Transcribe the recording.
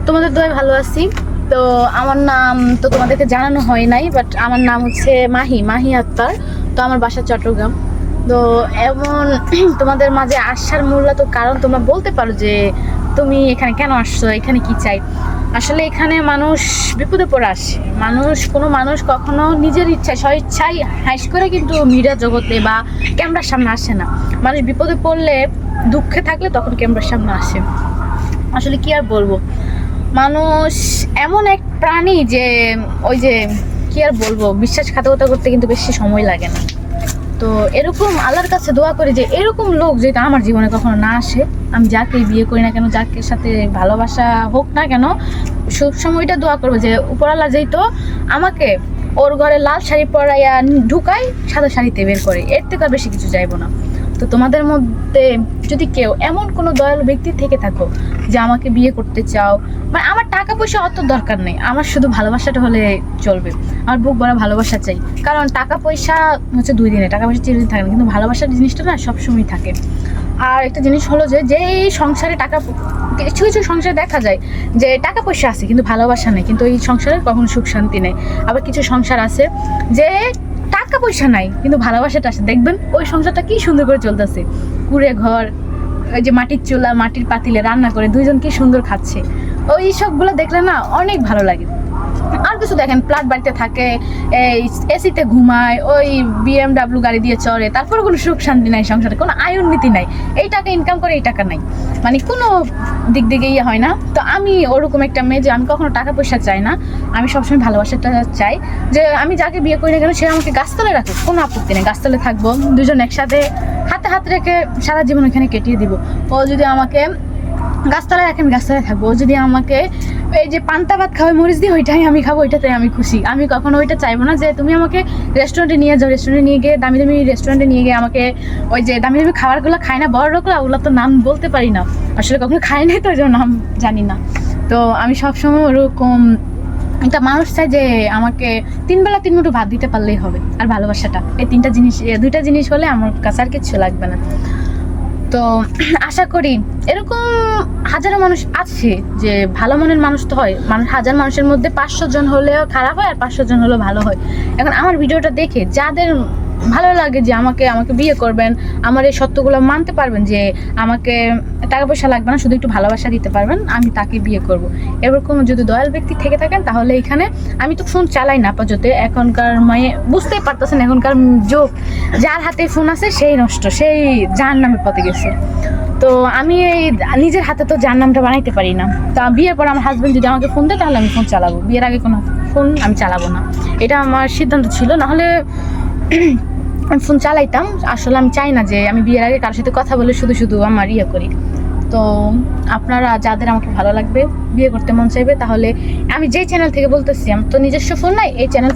তোমাদের দোয়ায় ভালো আছি। তো আমার নাম তো তোমাদেরকে জানানো হয় নাই, বাট আমার নাম হচ্ছে মাহি আক্তার। তো আমার বাসা চট্টগ্রাম। তো এমন তোমাদের মাঝে আসার মূলত কারণ তোমরা বলতে পারো যে তুমি এখানে কেন আসছো, এখানে কি চাই। আসলে এখানে মানুষ বিপদে পড়ে আসে। কোনো মানুষ কখনো নিজের ইচ্ছায় স্বইচ্ছায় হাইস করে কিন্তু মিডিয়া জগতে বা ক্যামেরার সামনে আসে না। মানুষ বিপদে পড়লে, দুঃখে থাকলে তখন ক্যামেরার সামনে আসে। আসলে কি আর বলবো, মানুষ এমন এক প্রাণী যে ওই যে কি আর বলবো, বিশ্বাসঘাতকতা করতে কিন্তু বেশি সময় লাগে না। তো এরকম আল্লাহর কাছে দোয়া করি যে এরকম লোক যেটা আমার জীবনে কখনো না আসে। আমি যাকে বিয়ে করি না কেন, যাকে সাথে ভালোবাসা হোক না কেন, সব সময়টা দোয়া করবো যে উপরওয়ালা যেই তো আমাকে ওর ঘরে লাল শাড়ি পরাইয়া ঢুকাই, সাদা শাড়িতে বের করে, এর থেকে আর বেশি কিছু চাইবো না। তো তোমাদের মধ্যে যদি কেউ এমন কোনো দয়ালু ব্যক্তি থেকে থাকো যে আমাকে বিয়ে করতে চাও, মানে আমার টাকা পয়সা অত দরকার নেই, আমার শুধু ভালোবাসাটা হলে চলবে। আমার বুক ভরা ভালোবাসা চাই, কারণ টাকা পয়সা হচ্ছে 2 দিনে, টাকা পয়সা চিরদিন থাকে না, কিন্তু ভালোবাসার জিনিসটা না সবসময় থাকে। আর একটা জিনিস হলো যে যেই সংসারে কিছু কিছু সংসারে দেখা যায় যে টাকা পয়সা আছে কিন্তু ভালোবাসা নেই, কিন্তু এই সংসারে কখনো সুখ শান্তি নেই। আবার কিছু সংসার আছে যে টাকা পয়সা নাই কিন্তু ভালোবাসাটা আছে, দেখবেন ওই সংসারটা কি সুন্দর করে চলতেছে। কুড়ে ঘর, ওই যে মাটির চুলা, মাটির পাতিলে রান্না করে দুইজন কি সুন্দর খাচ্ছে। ওই সবগুলো দেখলে না অনেক ভালো লাগে। আর কিছু দেখেন ফ্ল্যাট বাড়িতে থাকে, এই এসিতে ঘুমায়, ওই BMW গাড়ি দিয়ে চড়ে, তারপর কোনো সুখ শান্তি নাই সংসারে, কোনো আয় উন্নতি নাই। এই টাকা ইনকাম করে এই টাকা নাই, মানে কোনো দিক দিকে ইয়ে হয় না। তো আমি ওরকম একটা মেয়ে যে আমি কখনো টাকা পয়সা চাই না, আমি সবসময় ভালোবাসাটা চাই। যে আমি যাকে বিয়ে করি না কেন সে আমাকে গাছতলায় রাখুক, কোনো আপত্তি নেই, গাছতলায় থাকবো, দুজন একসাথে হাতে হাত রেখে সারা জীবন ওখানে কেটিয়ে দিব। ও যদি আমাকে গাছতলায় রাখে আমি গাছতলায় থাকবো, ও যদি আমাকে এই যে পান্তা ভাত খাওয়াই মরিচ দিয়ে ওইটাই আমি খাবো, ওইটাতে আমি খুশি। আমি কখনো ওইটা চাইবো না যে তুমি আমাকে রেস্টুরেন্টে নিয়ে যাও, রেস্টুরেন্টে নিয়ে গিয়ে দামি দামি রেস্টুরেন্টে নিয়ে গিয়ে আমাকে ওই যে দামি দামি খাবারগুলো খায় না বড় লোকরা, ওগুলো তো নাম বলতে পারি না, আসলে কখনো খায় নাই তো ওই জন্য নাম জানি না। তো আমি সবসময় ওরকম একটা মানুষ চাই যে আমাকে 3 বেলা 3 মুঠো ভাত দিতে পারলেই হবে, আর ভালোবাসাটা, এই 2টা জিনিস হলে আমার কাছে আর কিছু লাগবে না। তো আশা করি এরকম হাজারো মানুষ আছে যে ভালো মনের মানুষ তো হয়, হাজার মানুষের মধ্যে 500 জন হলেও খারাপ হয় আর 500 জন হলেও ভালো হয়। এখন আমার ভিডিওটা দেখে যাদের ভালো লাগে যে আমাকে বিয়ে করবেন, আমার এই সত্যগুলো মানতে পারবেন যে আমাকে টাকা পয়সা লাগবে না, শুধু একটু ভালোবাসা দিতে পারবেন, আমি তাকে বিয়ে করব। এরকম যদি দয়াল ব্যক্তি থেকে থাকেন তাহলে এখানে আমি তো ফোন চালাই না আপাতত, এখনকার মেয়ে বুঝতেই পারতেছেন, এখনকার যুগ যার হাতে ফোন আছে সেই নষ্ট, সেই জাহান্নামের পথে গেছে। তো আমি এই নিজের হাতে তো জাহান্নামটা বানাইতে পারি না। তা বিয়ের পর আমার হাজবেন্ড যদি আমাকে ফোন দেয় তাহলে আমি ফোন চালাবো, বিয়ের আগে কোনো ফোন আমি চালাবো না, এটা আমার সিদ্ধান্ত ছিল। নাহলে আমি ফোন চালাইতাম। আসলে আমি চাই না যে আমি বিয়ের আগে কারোর সাথে কথা বলে শুধু শুধু আমার ইয়ে করি। তো আপনারা যাদের আমাকে ভালো লাগবে, বিয়ে করতে মন চাইবে, তাহলে আমি যেই চ্যানেল থেকে বলতেছি, আমার তো নিজস্ব ফোন নাই, এই চ্যানেল